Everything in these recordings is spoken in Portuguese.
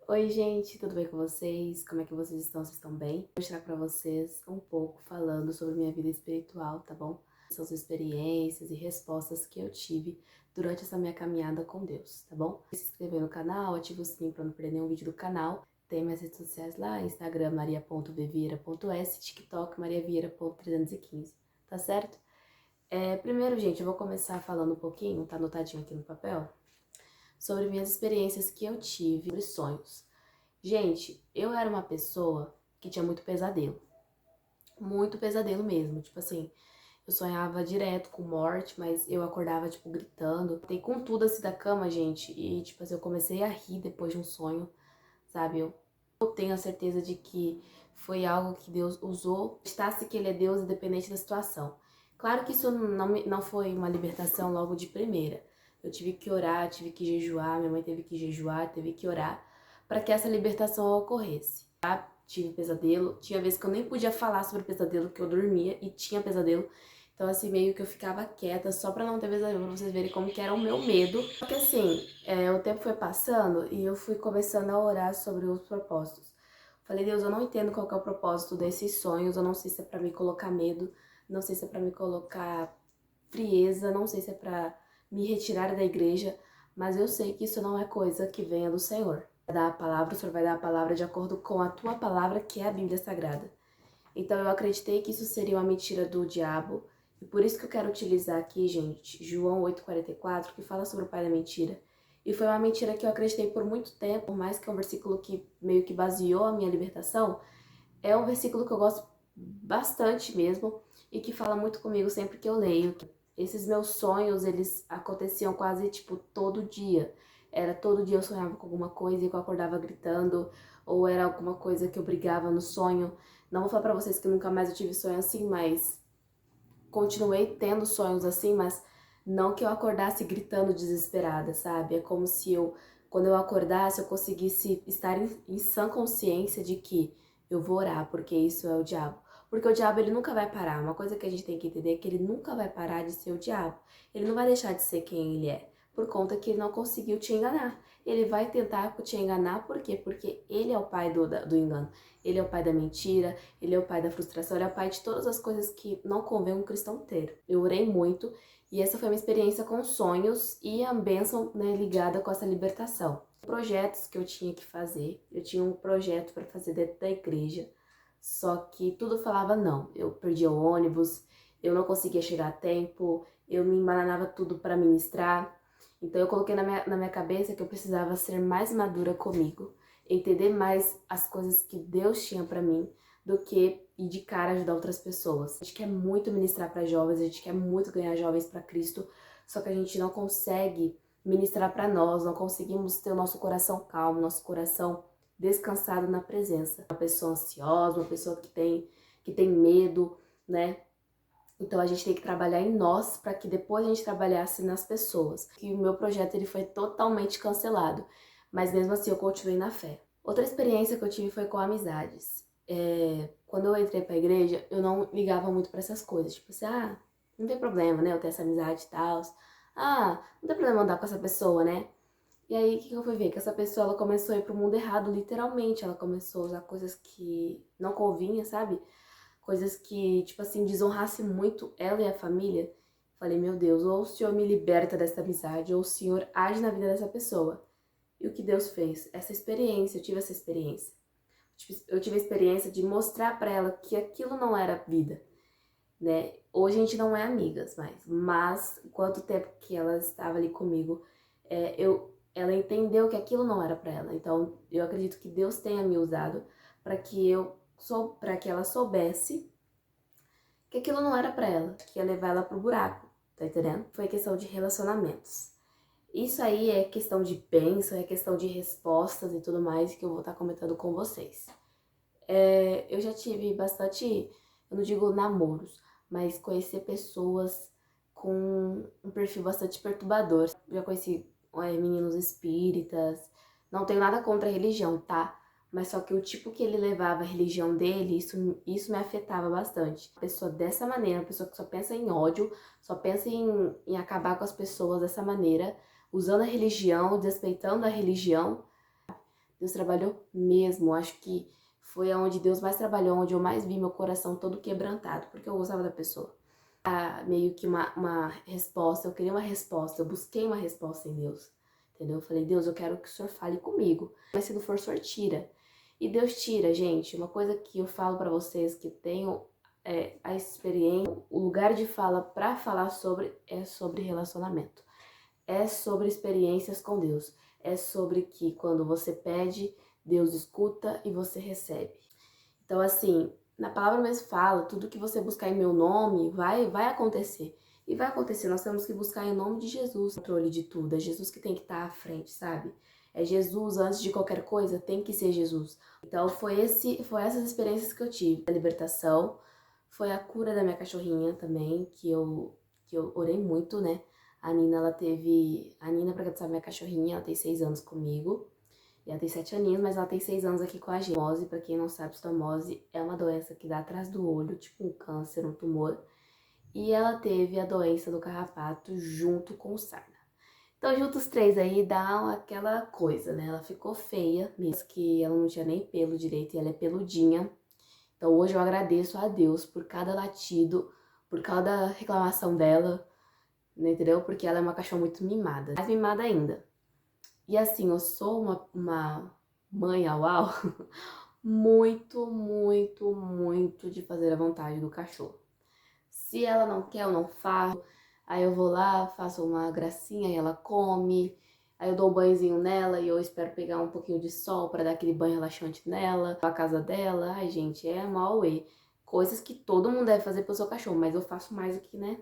Oi, gente, tudo bem com vocês? Como é que vocês estão? Vocês estão bem? Vou mostrar pra vocês um pouco falando sobre minha vida espiritual, tá bom? São as experiências e respostas que eu tive durante essa minha caminhada com Deus, tá bom? Se inscrever no canal, ativa o sininho pra não perder nenhum vídeo do canal. Tem minhas redes sociais lá, Instagram maria.vvieira.s, TikTok mariavieira.315, tá certo? Primeiro, gente, eu vou começar falando um pouquinho, tá anotadinho aqui no papel, sobre minhas experiências que eu tive sobre sonhos. Gente, eu era uma pessoa que tinha muito pesadelo mesmo, tipo assim, eu sonhava direto com morte, mas eu acordava, tipo, gritando. Tem com tudo assim da cama, gente, e, tipo assim, eu comecei a rir depois de um sonho, sabe? Eu tenho a certeza de que foi algo que Deus usou, estasse que Ele é Deus independente da situação. Claro que isso não foi uma libertação logo de primeira. Eu tive que orar, tive que jejuar, minha mãe teve que jejuar, teve que orar para que essa libertação ocorresse. Tive pesadelo, tinha vezes que eu nem podia falar sobre pesadelo, que eu dormia e tinha pesadelo. Então, assim, meio que eu ficava quieta só pra não ter pesadelo, pra vocês verem como que era o meu medo. Porque, assim, o tempo foi passando e eu fui começando a orar sobre os propósitos. Falei, Deus, eu não entendo qual que é o propósito desses sonhos, eu não sei se é pra me colocar medo, não sei se é pra me colocar frieza, não sei se é pra me retirar da igreja, mas eu sei que isso não é coisa que venha do Senhor. Dar a palavra, o Senhor vai dar a palavra de acordo com a tua palavra, que é a Bíblia Sagrada. Então eu acreditei que isso seria uma mentira do diabo, e por isso que eu quero utilizar aqui, gente, João 8,44, que fala sobre o pai da mentira. E foi uma mentira que eu acreditei por muito tempo, por mais que é um versículo que meio que baseou a minha libertação, é um versículo que eu gosto bastante mesmo, e que fala muito comigo sempre que eu leio. Esses meus sonhos, eles aconteciam quase, tipo, todo dia. Era todo dia eu sonhava com alguma coisa e eu acordava gritando, ou era alguma coisa que eu brigava no sonho. Não vou falar pra vocês que nunca mais eu tive sonho assim, mas continuei tendo sonhos assim, mas não que eu acordasse gritando desesperada, sabe? É como se quando eu acordasse, eu conseguisse estar em sã consciência de que eu vou orar, porque isso é o diabo. Porque o diabo, ele nunca vai parar. Uma coisa que a gente tem que entender é que ele nunca vai parar de ser o diabo. Ele não vai deixar de ser quem ele é, por conta que ele não conseguiu te enganar. Ele vai tentar te enganar, por quê? Porque ele é o pai do engano. Ele é o pai da mentira, ele é o pai da frustração, ele é o pai de todas as coisas que não convém um cristão ter. Eu orei muito e essa foi uma experiência com sonhos e a bênção, né, ligada com essa libertação. Projetos que eu tinha que fazer, eu tinha um projeto para fazer dentro da igreja, só que tudo falava não. Eu perdia o ônibus, eu não conseguia chegar a tempo, eu me embananava tudo para ministrar. Então eu coloquei na minha cabeça que eu precisava ser mais madura comigo, entender mais as coisas que Deus tinha pra mim, do que ir de cara ajudar outras pessoas. A gente quer muito ministrar para jovens, a gente quer muito ganhar jovens para Cristo, só que a gente não consegue ministrar para nós, não conseguimos ter o nosso coração calmo, nosso coração descansado na presença. Uma pessoa ansiosa, uma pessoa que tem medo, né? Então a gente tem que trabalhar em nós para que depois a gente trabalhasse nas pessoas. Que o meu projeto ele foi totalmente cancelado, mas mesmo assim eu continuei na fé. Outra experiência que eu tive foi com amizades. Quando eu entrei pra igreja, eu não ligava muito para essas coisas. Tipo assim, não tem problema, né? Eu ter essa amizade e tal. Não tem problema andar com essa pessoa, né? E aí, o que eu fui ver? Que essa pessoa, ela começou a ir pro mundo errado, literalmente. Ela começou a usar coisas que não convinha, sabe? Coisas que, tipo assim, desonrasse muito ela e a família. Falei, meu Deus, ou o Senhor me liberta dessa amizade, ou o Senhor age na vida dessa pessoa. E o que Deus fez? Essa experiência, eu tive essa experiência. Eu tive a experiência de mostrar pra ela que aquilo não era vida, né? Hoje a gente não é amigas mais, mas quanto tempo que ela estava ali comigo, ela entendeu que aquilo não era pra ela. Então, eu acredito que Deus tenha me usado para que ela soubesse que aquilo não era pra ela, que ia levar ela pro buraco, tá entendendo? Foi questão de relacionamentos. Isso aí é questão de bênção, é questão de respostas e tudo mais que eu vou estar comentando com vocês. Eu já tive bastante, eu não digo namoros, mas conheci pessoas com um perfil bastante perturbador. Já conheci meninos espíritas, não tenho nada contra a religião, tá? Mas só que o tipo que ele levava a religião dele, isso me afetava bastante. Uma pessoa dessa maneira, uma pessoa que só pensa em ódio, só pensa em acabar com as pessoas dessa maneira, usando a religião, desrespeitando a religião, Deus trabalhou mesmo. Acho que foi aonde Deus mais trabalhou, onde eu mais vi meu coração todo quebrantado, porque eu gostava da pessoa. Meio que uma resposta, eu queria uma resposta, eu busquei uma resposta em Deus, entendeu? Eu falei, Deus, eu quero que o Senhor fale comigo, mas se não for, o Senhor tira. E Deus tira, gente. Uma coisa que eu falo pra vocês que tenham a experiência, o lugar de fala pra falar sobre é sobre relacionamento. É sobre experiências com Deus. É sobre que quando você pede, Deus escuta e você recebe. Então, assim, na palavra mesmo fala, tudo que você buscar em meu nome vai acontecer. E vai acontecer, nós temos que buscar em nome de Jesus o controle de tudo. É Jesus que tem que estar à frente, sabe? É Jesus, antes de qualquer coisa, tem que ser Jesus. Então, foi essas experiências que eu tive. A libertação, foi a cura da minha cachorrinha também, que eu orei muito, né? A Nina, pra quem não sabe, minha cachorrinha, ela tem 6 anos comigo. E ela tem 7 aninhos, mas ela tem 6 anos aqui com a gente. Estomose, pra quem não sabe, estomose é uma doença que dá atrás do olho, tipo um câncer, um tumor. E ela teve a doença do carrapato junto com o sarna. Então, juntos os três aí dá aquela coisa, né? Ela ficou feia, mesmo que ela não tinha nem pelo direito e ela é peludinha. Então, hoje eu agradeço a Deus por cada latido, por cada reclamação dela, né, entendeu? Porque ela é uma cachorra muito mimada. Mais mimada ainda. E assim, eu sou uma mãe uau muito, muito, muito de fazer a vontade do cachorro. Se ela não quer, eu não faço. Aí eu vou lá, faço uma gracinha e ela come. Aí eu dou um banhozinho nela e eu espero pegar um pouquinho de sol para dar aquele banho relaxante nela. A casa dela, ai gente, é uma auê. Coisas que todo mundo deve fazer pro seu cachorro, mas eu faço mais aqui, né?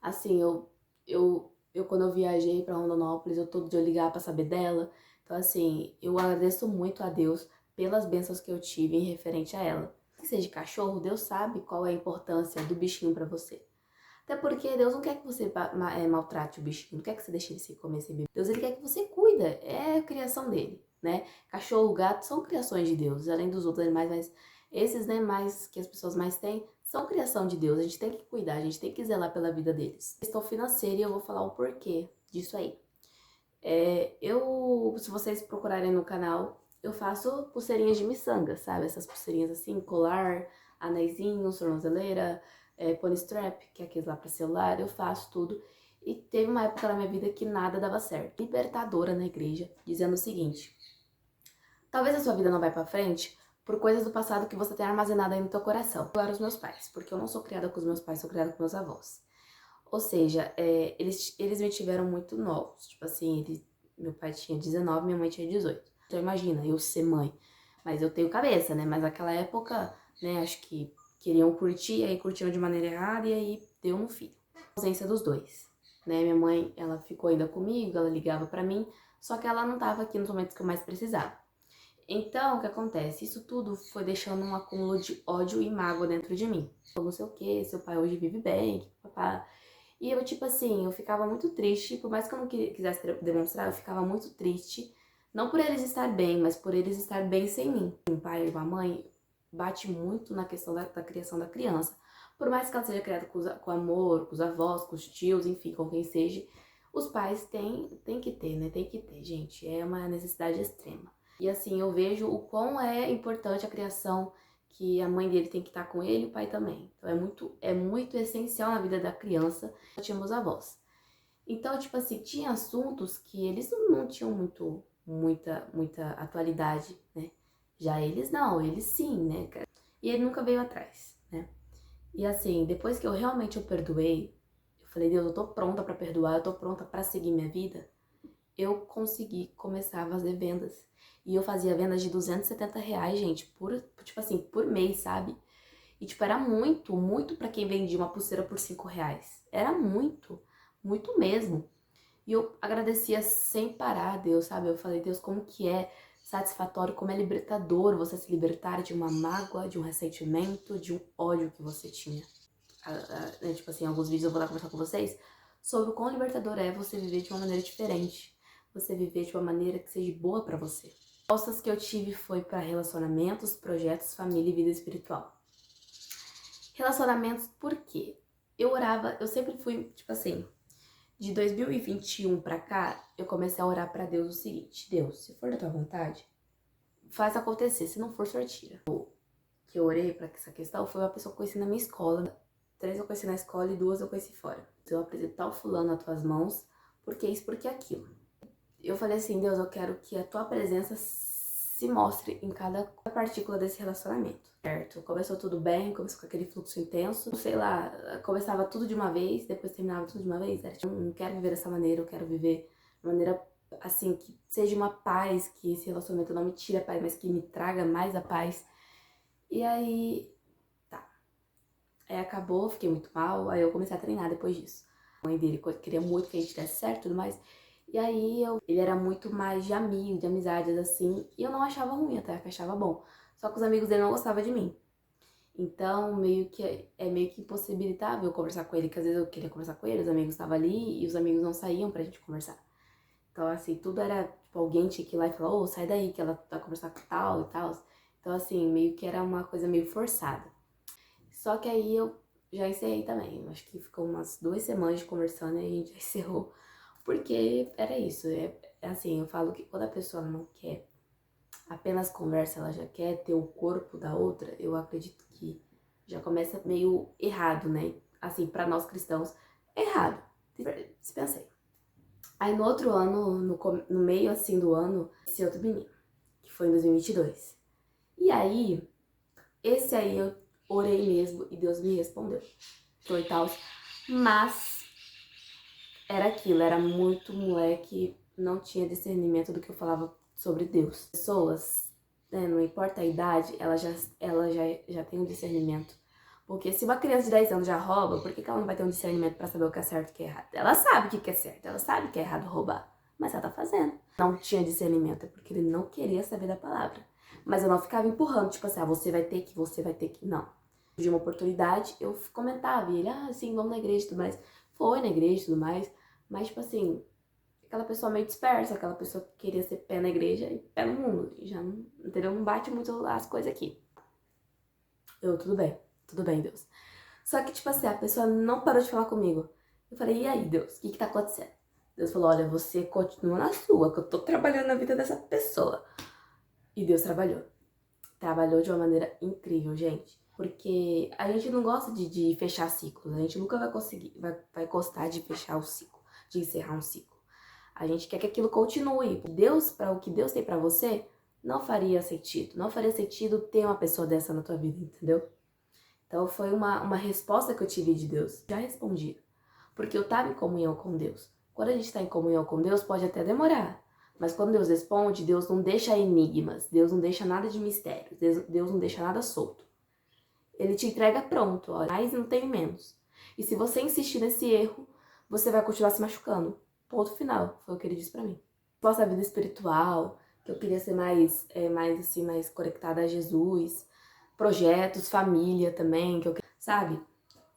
Assim, eu quando eu viajei pra Rondonópolis, eu todo dia eu ligava pra saber dela. Então, assim, eu agradeço muito a Deus pelas bênçãos que eu tive em referente a ela. Se seja cachorro, Deus sabe qual é a importância do bichinho pra você. Até porque Deus não quer que você maltrate o bichinho, não quer que você deixe ele se comer sem beber. Deus, ele quer que você cuida, é a criação dele, né? Cachorro, gato são criações de Deus, além dos outros animais, mas esses, né, mais que as pessoas mais têm, são criação de Deus. A gente tem que cuidar, a gente tem que zelar pela vida deles. Questão financeira, e eu vou falar o porquê disso aí. Se vocês procurarem no canal, eu faço pulseirinhas de miçanga, sabe? Essas pulseirinhas assim, colar, anéisinho, tornozeleira, pony strap, que é aqueles lá pra celular, eu faço tudo. E teve uma época na minha vida que nada dava certo. Libertadora na igreja, dizendo o seguinte: talvez a sua vida não vai pra frente por coisas do passado que você tem armazenado aí no teu coração. Agora os meus pais, porque eu não sou criada com os meus pais, sou criada com meus avós. Ou seja, eles me tiveram muito novos. Tipo assim, meu pai tinha 19, minha mãe tinha 18. Então imagina, eu ser mãe. Mas eu tenho cabeça, né? Mas naquela época, né, acho que queriam curtir, aí curtiram de maneira errada e aí deu um filho. A ausência dos dois, né? Minha mãe, ela ficou ainda comigo, ela ligava pra mim, só que ela não tava aqui nos momentos que eu mais precisava. Então, o que acontece? Isso tudo foi deixando um acúmulo de ódio e mágoa dentro de mim. Não sei o que, seu pai hoje vive bem, papá. E eu, tipo assim, eu ficava muito triste, por mais que eu não quisesse demonstrar, eu ficava muito triste. Não por eles estar bem, mas por eles estar bem sem mim. Um pai e uma mãe bate muito na questão da criação da criança. Por mais que ela seja criada com amor, com os avós, com os tios, enfim, com quem seja, os pais têm que ter, né? Tem que ter, gente. É uma necessidade extrema. E assim, eu vejo o quão é importante a criação, que a mãe dele tem que estar com ele e o pai também. Então é muito essencial na vida da criança. Eu tinha meus avós. Então, tipo assim, tinha assuntos que eles não tinham muita atualidade, né? Já eles não, eles sim, né, cara? E ele nunca veio atrás, né? E assim, depois que eu perdoei, eu falei, Deus, eu tô pronta pra perdoar, eu tô pronta pra seguir minha vida. Eu consegui começar a fazer vendas. E eu fazia vendas de R$ 270, gente, tipo assim, por mês, sabe? E, tipo, era muito, muito pra quem vendia uma pulseira por R$ 5. Era muito, muito mesmo. E eu agradecia sem parar a Deus, sabe? Eu falei, Deus, como que é satisfatório, como é libertador você se libertar de uma mágoa, de um ressentimento, de um ódio que você tinha. Tipo assim, em alguns vídeos eu vou lá conversar com vocês sobre o quão libertador é você viver de uma maneira diferente. Você viver de uma maneira que seja boa pra você. As respostas que eu tive foi para relacionamentos, projetos, família e vida espiritual. Relacionamentos, por quê? Eu orava, eu sempre fui, tipo assim, De 2021 pra cá, eu comecei a orar pra Deus o seguinte: Deus, se for da tua vontade, faz acontecer, se não for, sortira. Que eu orei pra essa questão foi uma pessoa que eu conheci na minha escola. 3 eu conheci na escola e 2 eu conheci fora. Eu apresento tal fulano nas tuas mãos, porque isso, porque aquilo. Eu falei assim, Deus, eu quero que a tua presença se mostre em cada partícula desse relacionamento, certo? Começou tudo bem, começou com aquele fluxo intenso, sei lá, começava tudo de uma vez, depois terminava tudo de uma vez. Era, tipo, não quero viver dessa maneira, eu quero viver de maneira, assim, que seja uma paz, que esse relacionamento não me tire a paz, mas que me traga mais a paz. E aí, tá. Aí acabou, fiquei muito mal, aí eu comecei a treinar depois disso. A mãe dele queria muito que a gente desse certo e tudo mais. E aí ele era muito mais de amigo, de amizades assim, e eu não achava ruim, até que achava bom. Só que os amigos dele não gostavam de mim. Então, meio que é meio que impossibilitável eu conversar com ele, que às vezes eu queria conversar com ele, os amigos estavam ali e os amigos não saíam pra gente conversar. Então, assim, tudo era, tipo, alguém tinha que ir lá e falar, ô, sai daí que ela tá conversando com tal e tal. Então, assim, meio que era uma coisa meio forçada. Só que aí eu já encerrei também. Acho que ficou umas 2 semanas conversando e a gente já encerrou. Porque era isso. É assim, eu falo que quando a pessoa não quer apenas conversa, ela já quer ter o corpo da outra, eu acredito que já começa meio errado, né? Assim, pra nós cristãos, é errado. Se pensei. Aí no outro ano, no meio assim do ano, esse outro menino, que foi em 2022. E aí, esse aí eu orei mesmo e Deus me respondeu. Foi tal. Mas era aquilo, era muito moleque, não tinha discernimento do que eu falava sobre Deus. Pessoas, né, não importa a idade, ela já tem um discernimento. Porque se uma criança de 10 anos já rouba, por que ela não vai ter um discernimento pra saber o que é certo e o que é errado? Ela sabe o que é certo, ela sabe que é errado roubar, mas ela tá fazendo. Não tinha discernimento, é porque ele não queria saber da palavra. Mas eu não ficava empurrando, tipo assim, você vai ter que, você vai ter que. Não. De uma oportunidade, eu comentava, e ele, sim, vamos na igreja e tudo mais. Foi na igreja e tudo mais, mas, tipo assim, aquela pessoa meio dispersa, aquela pessoa que queria ser pé na igreja e pé no mundo. E já não, entendeu? Não bate muito as coisas aqui. Tudo bem, Deus. Só que, tipo assim, a pessoa não parou de falar comigo. Eu falei, e aí, Deus, o que tá acontecendo? Deus falou, olha, você continua na sua, que eu tô trabalhando na vida dessa pessoa. E Deus trabalhou. Trabalhou de uma maneira incrível, gente. Porque a gente não gosta de fechar ciclos. A gente nunca vai conseguir, vai gostar de fechar o ciclo, de encerrar um ciclo. A gente quer que aquilo continue. Deus, para o que Deus tem para você, não faria sentido. Não faria sentido ter uma pessoa dessa na tua vida, entendeu? Então foi uma resposta que eu tive de Deus. Já respondi. Porque eu estava em comunhão com Deus. Quando a gente está em comunhão com Deus, pode até demorar. Mas quando Deus responde, Deus não deixa enigmas. Deus não deixa nada de mistério. Deus não deixa nada solto. Ele te entrega pronto, ó, mais não tem menos. E se você insistir nesse erro, você vai continuar se machucando. Ponto final, foi o que ele disse pra mim. Posso a vida espiritual, que eu queria ser mais conectada a Jesus, projetos, família também, que eu sabe?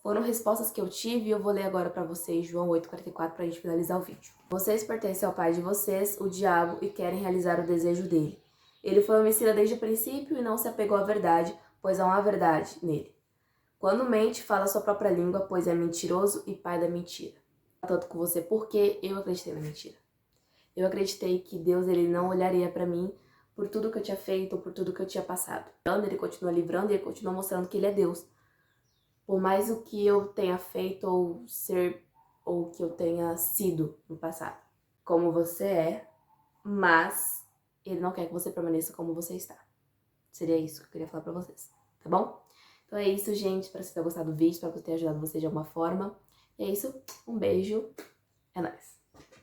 Foram respostas que eu tive e eu vou ler agora pra vocês, João 8,44, pra gente finalizar o vídeo. Vocês pertencem ao pai de vocês, o diabo, e querem realizar o desejo dele. Ele foi homicida desde o princípio e não se apegou à verdade, pois há uma verdade nele. Quando mente, fala sua própria língua, pois é mentiroso e pai da mentira. Tanto com você porque eu acreditei na mentira. Eu acreditei que Deus ele não olharia pra mim por tudo que eu tinha feito ou por tudo que eu tinha passado. Ele continua livrando e ele continua mostrando que ele é Deus. Por mais o que eu tenha feito ou ser ou que eu tenha sido no passado. Como você é, mas ele não quer que você permaneça como você está. Seria isso que eu queria falar pra vocês, tá bom? Então é isso, gente. Espero que vocês tenham gostado do vídeo, espero que eu tenha ajudado vocês de alguma forma. E é isso, um beijo, é nóis!